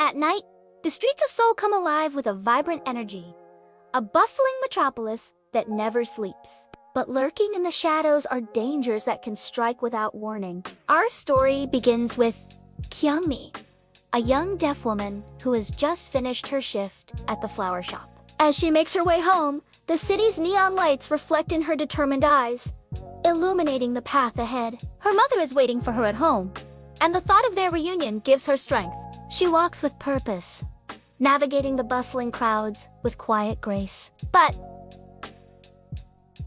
At night, the streets of Seoul come alive with a vibrant energy, a bustling metropolis that never sleeps. But lurking in the shadows are dangers that can strike without warning. Our story begins with Kyung-mi, a young deaf woman who has just finished her shift at the flower shop. As she makes her way home, the city's neon lights reflect in her determined eyes, illuminating the path ahead. Her mother is waiting for her at home, and the thought of their reunion gives her strength. She walks with purpose, navigating the bustling crowds with quiet grace. But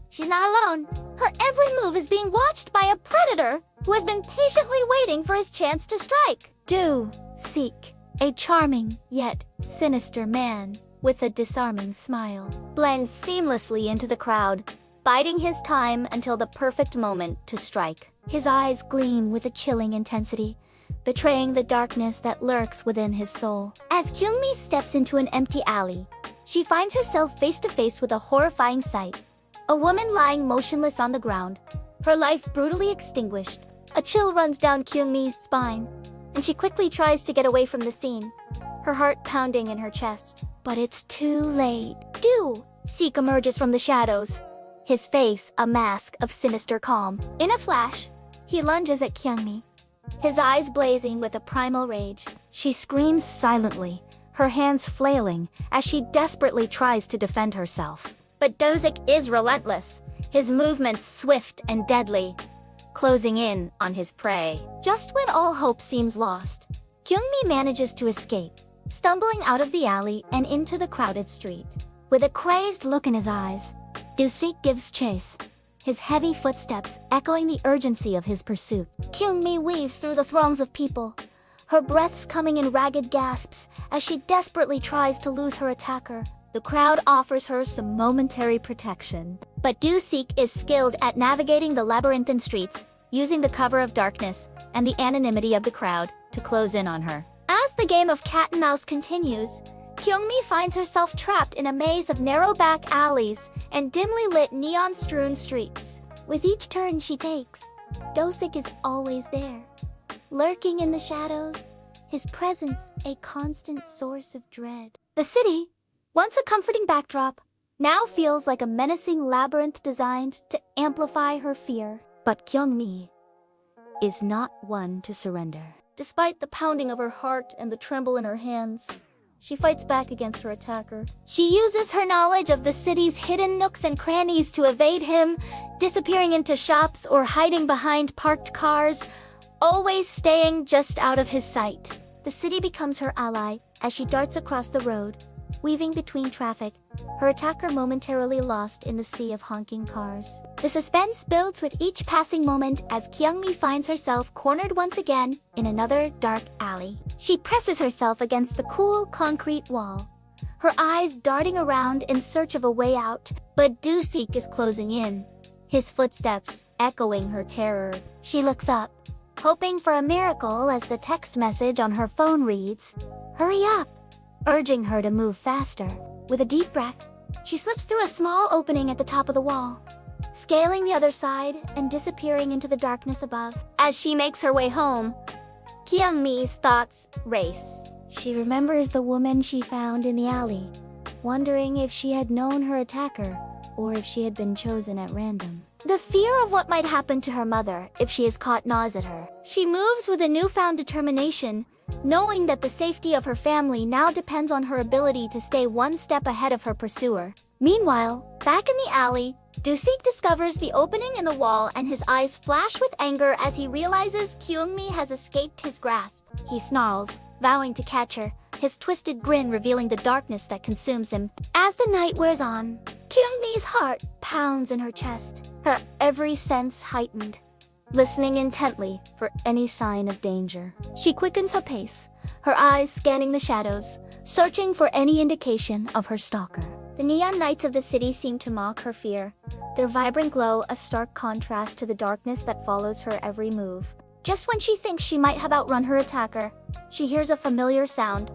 she's not alone. Her every move is being watched by a predator who has been patiently waiting for his chance to strike. Do-sik, a charming yet sinister man with a disarming smile, blends seamlessly into the crowd, biding his time until the perfect moment to strike. His eyes gleam with a chilling intensity, betraying the darkness that lurks within his soul. As Kyung-mi steps into an empty alley, she finds herself face to face with a horrifying sight. A woman lying motionless on the ground, her life brutally extinguished. A chill runs down Kyung-mi's spine, and she quickly tries to get away from the scene, her heart pounding in her chest. But it's too late. Do-sik emerges from the shadows, his face a mask of sinister calm. In a flash, he lunges at Kyung-mi, his eyes blazing with a primal rage. She screams silently, her hands flailing as she desperately tries to defend herself. But Do-sik is relentless, his movements swift and deadly, closing in on his prey. Just when all hope seems lost, Kyung-mi manages to escape, stumbling out of the alley and into the crowded street. With a crazed look in his eyes, Do-sik gives chase, his heavy footsteps echoing the urgency of his pursuit. Kyung-mi weaves through the throngs of people, her breaths coming in ragged gasps as she desperately tries to lose her attacker. The crowd offers her some momentary protection, but Do-sik is skilled at navigating the labyrinthine streets, using the cover of darkness and the anonymity of the crowd to close in on her. As the game of cat and mouse continues, Kyung-mi finds herself trapped in a maze of narrow back alleys and dimly lit neon-strewn streets. With each turn she takes, Do-sik is always there, lurking in the shadows, his presence a constant source of dread. The city, once a comforting backdrop, now feels like a menacing labyrinth designed to amplify her fear. But Kyung-mi is not one to surrender. Despite the pounding of her heart and the tremble in her hands, she fights back against her attacker. She uses her knowledge of the city's hidden nooks and crannies to evade him, disappearing into shops or hiding behind parked cars, always staying just out of his sight. The city becomes her ally as she darts across the road, weaving between traffic, her attacker momentarily lost in the sea of honking cars. The suspense builds with each passing moment as Kyung-mi finds herself cornered once again in another dark alley. She presses herself against the cool concrete wall, her eyes darting around in search of a way out. But Do-sik is closing in, his footsteps echoing her terror. She looks up, hoping for a miracle as the text message on her phone reads, "Hurry up," urging her to move faster. With a deep breath, she slips through a small opening at the top of the wall, scaling the other side and disappearing into the darkness above. As she makes her way home, Kyung-mi's thoughts race. She remembers the woman she found in the alley, wondering if she had known her attacker or if she had been chosen at random. The fear of what might happen to her mother if she is caught gnaws at her. She moves with a newfound determination, knowing that the safety of her family now depends on her ability to stay one step ahead of her pursuer. Meanwhile, back in the alley, Do-sik discovers the opening in the wall and his eyes flash with anger as he realizes Kyung-mi has escaped his grasp. He snarls, vowing to catch her, his twisted grin revealing the darkness that consumes him. As the night wears on, Kyung-mi's heart pounds in her chest, her every sense heightened, listening intently for any sign of danger. She quickens her pace, her eyes scanning the shadows, searching for any indication of her stalker. The neon lights of the city seem to mock her fear, their vibrant glow a stark contrast to the darkness that follows her every move. Just when she thinks she might have outrun her attacker, she hears a familiar sound,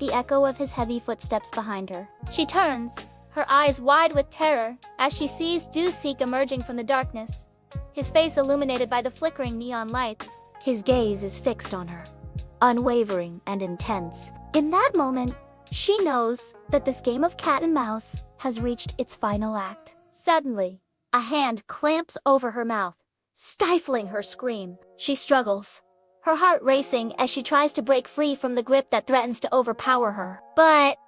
the echo of his heavy footsteps behind her. She turns, her eyes wide with terror, as she sees Do-sik emerging from the darkness, his face illuminated by the flickering neon lights. His gaze is fixed on her, unwavering and intense. In that moment, she knows that this game of cat and mouse has reached its final act. Suddenly, a hand clamps over her mouth, stifling her scream. She struggles, her heart racing as she tries to break free from the grip that threatens to overpower her. But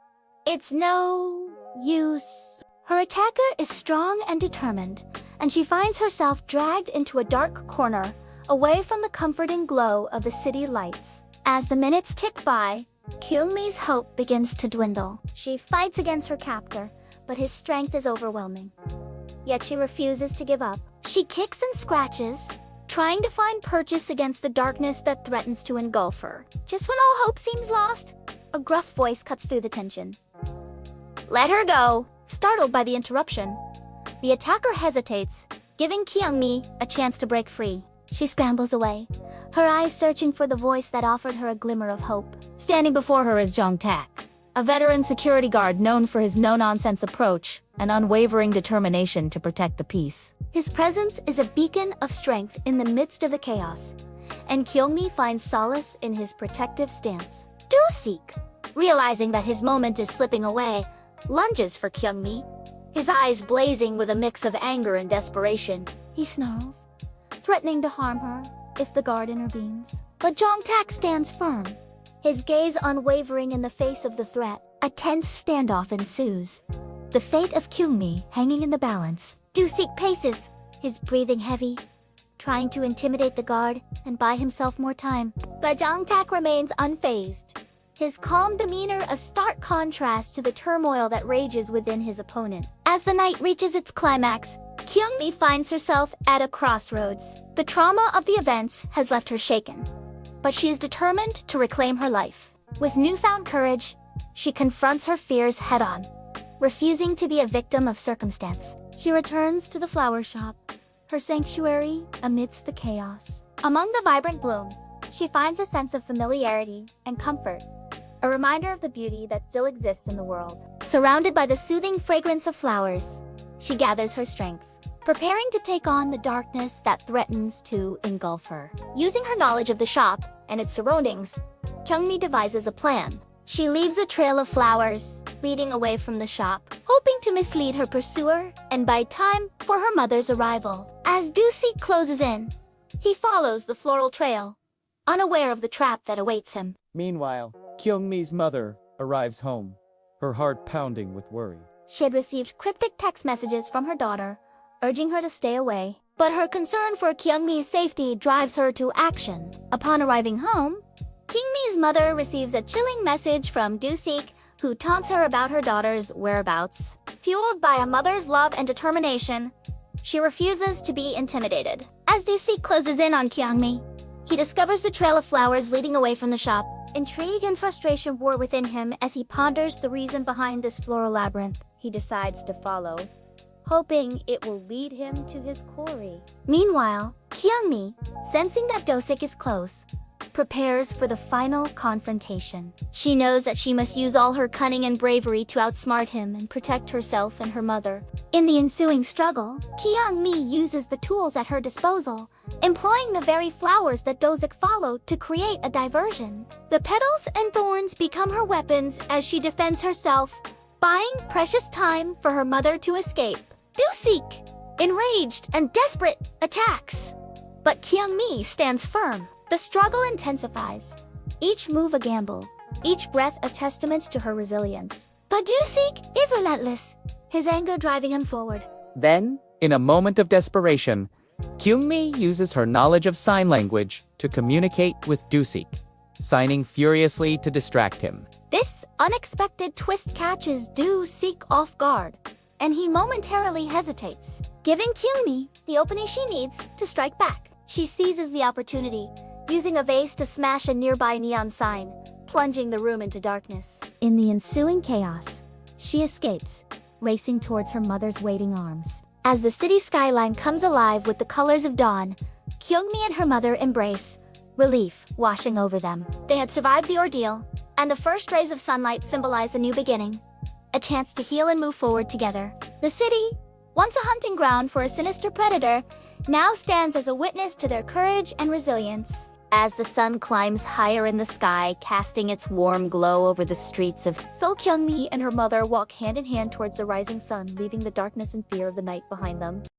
it's no use. Her attacker is strong and determined, and she finds herself dragged into a dark corner, away from the comforting glow of the city lights. As the minutes tick by, Kyung-mi's hope begins to dwindle. She fights against her captor, but his strength is overwhelming. Yet she refuses to give up. She kicks and scratches, trying to find purchase against the darkness that threatens to engulf her. Just when all hope seems lost, a gruff voice cuts through the tension. "Let her go!" Startled by the interruption, the attacker hesitates, giving Kyung-mi a chance to break free. She scrambles away, her eyes searching for the voice that offered her a glimmer of hope. Standing before her is Jong-tak, a veteran security guard known for his no-nonsense approach and unwavering determination to protect the peace. His presence is a beacon of strength in the midst of the chaos, and Kyung-mi finds solace in his protective stance. Do-sik, realizing that his moment is slipping away, lunges for Kyung-mi, his eyes blazing with a mix of anger and desperation. He snarls, threatening to harm her if the guard intervenes. But Jong-tak stands firm, his gaze unwavering in the face of the threat. A tense standoff ensues, the fate of Kyung-mi hanging in the balance. Do-sik paces, his breathing heavy, trying to intimidate the guard and buy himself more time. But Jong-tak remains unfazed, his calm demeanor a stark contrast to the turmoil that rages within his opponent. As the night reaches its climax, Kyung-mi finds herself at a crossroads. The trauma of the events has left her shaken, but she is determined to reclaim her life. With newfound courage, she confronts her fears head-on, refusing to be a victim of circumstance. She returns to the flower shop, her sanctuary amidst the chaos. Among the vibrant blooms, she finds a sense of familiarity and comfort, a reminder of the beauty that still exists in the world. Surrounded by the soothing fragrance of flowers, she gathers her strength, preparing to take on the darkness that threatens to engulf her. Using her knowledge of the shop and its surroundings, Kyung-mi devises a plan. She leaves a trail of flowers, leading away from the shop, hoping to mislead her pursuer and buy time for her mother's arrival. As Do-sik closes in, he follows the floral trail, unaware of the trap that awaits him. Meanwhile, Kyung-mi's mother arrives home, her heart pounding with worry. She had received cryptic text messages from her daughter, urging her to stay away. But her concern for Kyung-mi's safety drives her to action. Upon arriving home, Kyung-mi's mother receives a chilling message from Do-sik, who taunts her about her daughter's whereabouts. Fueled by a mother's love and determination, she refuses to be intimidated. As Do-sik closes in on Kyung-mi, he discovers the trail of flowers leading away from the shop. Intrigue and frustration war within him as he ponders the reason behind this floral labyrinth. He decides to follow, hoping it will lead him to his quarry. Meanwhile, Kyung-mi, sensing that Do-sik is close, prepares for the final confrontation. She knows that she must use all her cunning and bravery to outsmart him and protect herself and her mother. In the ensuing struggle, Kyung-mi uses the tools at her disposal, employing the very flowers that Do-sik followed to create a diversion. The petals and thorns become her weapons as she defends herself, buying precious time for her mother to escape. Do-sik, enraged and desperate, attacks. But Kyung-mi stands firm. The struggle intensifies, each move a gamble, each breath a testament to her resilience. But Do-sik is relentless, his anger driving him forward. Then, in a moment of desperation, Kyung-mi uses her knowledge of sign language to communicate with Do-sik, signing furiously to distract him. This unexpected twist catches Do-sik off guard, and he momentarily hesitates, giving Kyung-mi the opening she needs to strike back. She seizes the opportunity, using a vase to smash a nearby neon sign, plunging the room into darkness. In the ensuing chaos, she escapes, racing towards her mother's waiting arms. As the city skyline comes alive with the colors of dawn, Kyung-mi and her mother embrace, relief washing over them. They had survived the ordeal, and the first rays of sunlight symbolize a new beginning, a chance to heal and move forward together. The city, once a hunting ground for a sinister predator, now stands as a witness to their courage and resilience. As the sun climbs higher in the sky, casting its warm glow over the streets of Seoul, Kyung-mi and her mother walk hand in hand towards the rising sun, leaving the darkness and fear of the night behind them.